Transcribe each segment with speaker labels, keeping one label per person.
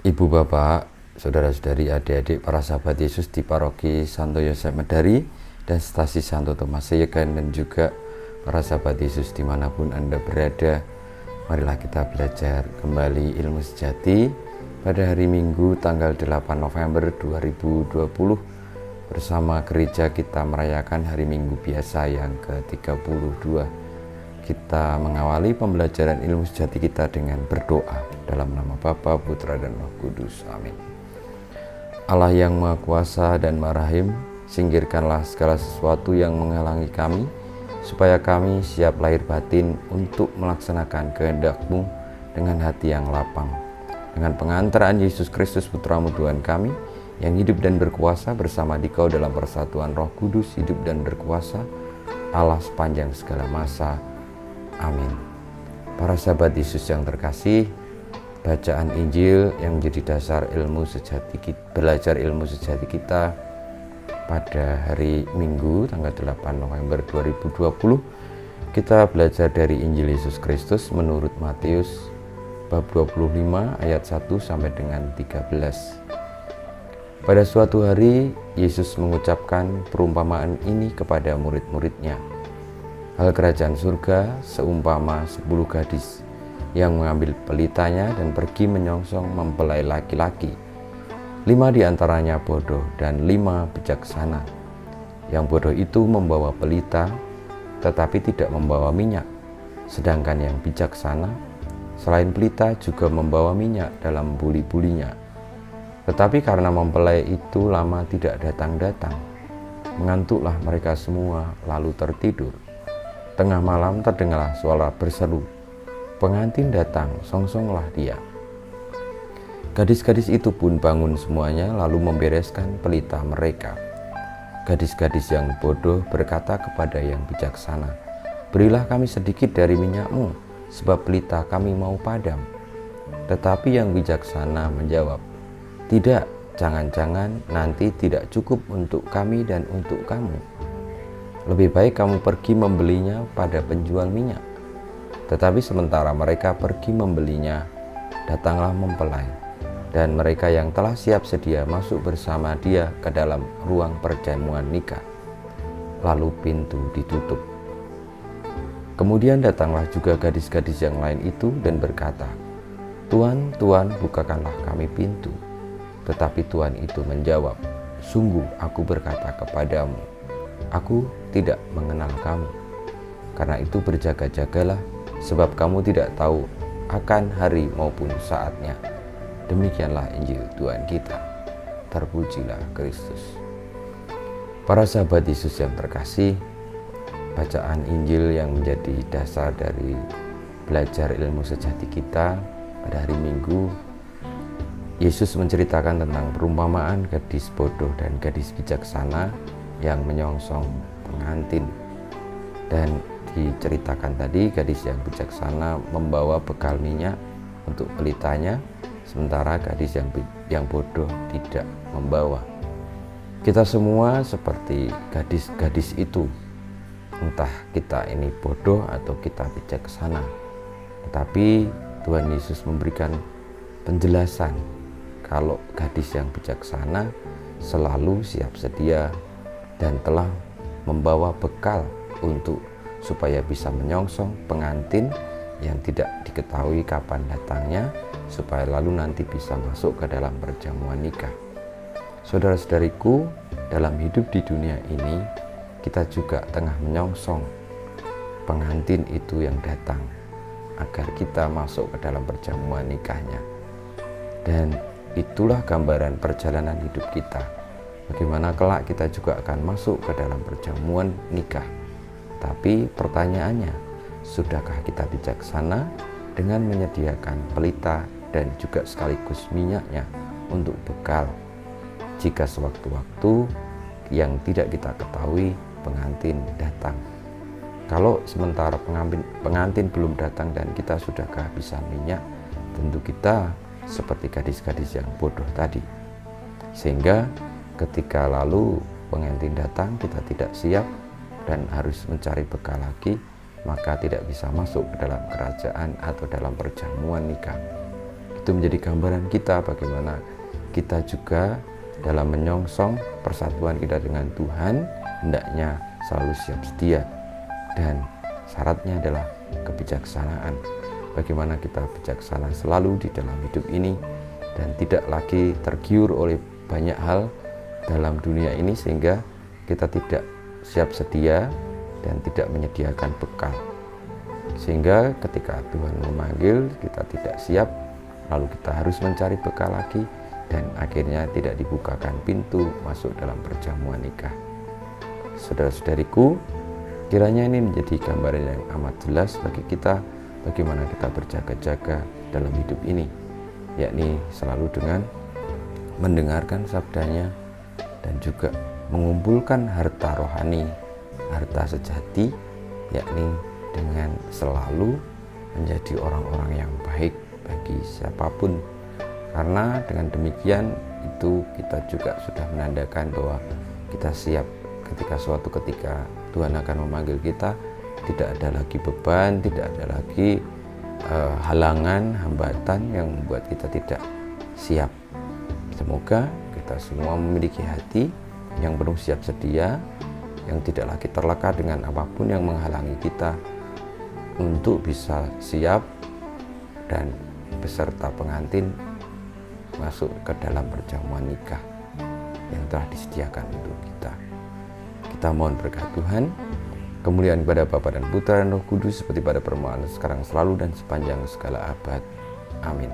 Speaker 1: Ibu bapak, saudara-saudari, adik-adik, para sahabat Yesus di paroki Santo Yosef Medari dan stasi Santo Thomas Seyegan, dan juga para sahabat Yesus dimanapun Anda berada, marilah kita belajar kembali ilmu sejati pada hari Minggu tanggal 8 November 2020. Bersama gereja kita merayakan hari Minggu biasa yang ke-32. Kita mengawali pembelajaran ilmu sejati kita dengan berdoa dalam nama Bapa, Putra, dan Roh Kudus. Amin. Allah yang Maha Kuasa dan Maha Rahim, singkirkanlah segala sesuatu yang menghalangi kami, supaya kami siap lahir batin untuk melaksanakan kehendak-Mu dengan hati yang lapang. Dengan pengantaran Yesus Kristus Putra-Mu Tuhan kami, yang hidup dan berkuasa bersama Dikau dalam persatuan Roh Kudus, hidup dan berkuasa, Allah sepanjang segala masa. Amin. Para sahabat Yesus yang terkasih, bacaan Injil yang menjadi dasar ilmu sejati kita, belajar ilmu sejati kita pada hari Minggu tanggal 8 November 2020, kita belajar dari Injil Yesus Kristus menurut Matius bab 25 ayat 1 sampai dengan 13. Pada suatu hari, Yesus mengucapkan perumpamaan ini kepada murid-muridnya. Hal kerajaan surga seumpama 10 gadis yang mengambil pelitanya dan pergi menyongsong mempelai laki-laki. 5 diantaranya bodoh dan 5 bijaksana. Yang bodoh itu membawa pelita, tetapi tidak membawa minyak. Sedangkan yang bijaksana, selain pelita juga membawa minyak dalam buli-bulinya. Tetapi karena mempelai itu lama tidak datang-datang, mengantuklah mereka semua lalu tertidur. Tengah malam terdengarlah suara berseru, "Pengantin datang, songsonglah dia." Gadis-gadis itu pun bangun semuanya lalu membereskan pelita mereka. Gadis-gadis yang bodoh berkata kepada yang bijaksana, "Berilah kami sedikit dari minyakmu, sebab pelita kami mau padam." Tetapi yang bijaksana menjawab, "Tidak, jangan-jangan nanti tidak cukup untuk kami dan untuk kamu. Lebih baik kamu pergi membelinya pada penjual minyak." Tetapi sementara mereka pergi membelinya, datanglah mempelai, dan mereka yang telah siap sedia masuk bersama dia ke dalam ruang perjamuan nikah. Lalu pintu ditutup. Kemudian datanglah juga gadis-gadis yang lain itu dan berkata, "Tuan, Tuan, bukakanlah kami pintu." Tetapi Tuhan itu menjawab, "Sungguh aku berkata kepadamu, aku tidak mengenal kamu. Karena itu berjaga-jagalah, sebab kamu tidak tahu akan hari maupun saatnya." Demikianlah Injil Tuhan kita. Terpujilah Kristus. Para sahabat Yesus yang terkasih, bacaan Injil yang menjadi dasar dari belajar ilmu sejati kita pada hari Minggu, Yesus menceritakan tentang perumpamaan gadis bodoh dan gadis bijaksana yang menyongsong pengantin. Dan diceritakan tadi, gadis yang bijaksana membawa bekal minyak untuk pelitanya, sementara gadis yang bodoh tidak membawa. Kita semua seperti gadis-gadis itu, entah kita ini bodoh atau kita bijaksana. Tetapi Tuhan Yesus memberikan penjelasan kalau gadis yang bijaksana selalu siap sedia dan telah membawa bekal supaya bisa menyongsong pengantin yang tidak diketahui kapan datangnya, supaya lalu nanti bisa masuk ke dalam perjamuan nikah. Saudara-saudariku, dalam hidup di dunia ini, kita juga tengah menyongsong pengantin itu yang datang, agar kita masuk ke dalam perjamuan nikahnya. Dan itulah gambaran perjalanan hidup kita. Bagaimana kelak kita juga akan masuk ke dalam perjamuan nikah. Tapi pertanyaannya, sudahkah kita bijaksana dengan menyediakan pelita dan juga sekaligus minyaknya untuk bekal jika sewaktu-waktu yang tidak kita ketahui pengantin datang? Kalau sementara pengantin belum datang dan kita sudah kehabisan minyak, tentu kita seperti gadis-gadis yang bodoh tadi. Sehingga ketika lalu pengantin datang kita tidak siap dan harus mencari bekal lagi, maka tidak bisa masuk ke dalam kerajaan atau dalam perjamuan nikah. Itu menjadi gambaran kita bagaimana kita juga dalam menyongsong persatuan kita dengan Tuhan hendaknya selalu siap sedia, dan syaratnya adalah kebijaksanaan. Bagaimana kita bijaksana selalu di dalam hidup ini dan tidak lagi tergiur oleh banyak hal dalam dunia ini sehingga kita tidak siap sedia dan tidak menyediakan bekal, sehingga ketika Tuhan memanggil kita tidak siap, lalu kita harus mencari bekal lagi dan akhirnya tidak dibukakan pintu masuk dalam perjamuan nikah. Saudara-saudariku, kiranya ini menjadi gambaran yang amat jelas bagi kita bagaimana kita berjaga-jaga dalam hidup ini, yakni selalu dengan mendengarkan sabdanya dan juga mengumpulkan harta rohani, harta sejati, yakni dengan selalu menjadi orang-orang yang baik bagi siapapun. Karena dengan demikian itu kita juga sudah menandakan bahwa kita siap ketika suatu ketika Tuhan akan memanggil kita. Tidak ada lagi beban, tidak ada lagi halangan, hambatan yang membuat kita tidak siap. Semoga kita semua memiliki hati yang penuh siap sedia, yang tidak lagi terleka dengan apapun yang menghalangi kita untuk bisa siap dan beserta pengantin masuk ke dalam perjamuan nikah yang telah disediakan untuk kita. Kita mohon berkat Tuhan, kemuliaan kepada Bapa dan Putra dan Roh Kudus seperti pada permulaan sekarang selalu dan sepanjang segala abad. Amin.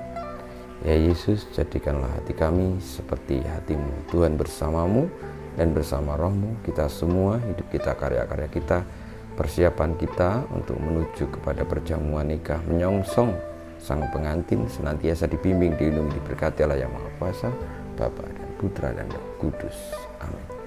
Speaker 1: Ya Yesus, jadikanlah hati kami seperti hati-Mu. Tuhan bersamamu dan bersama rohmu, kita semua, hidup kita, karya-karya kita, persiapan kita untuk menuju kepada perjamuan nikah, menyongsong Sang Pengantin senantiasa dibimbing, dilindungi, diberkati Allah yang Maha Kuasa, Bapa dan Putra dan Roh Kudus. Amin.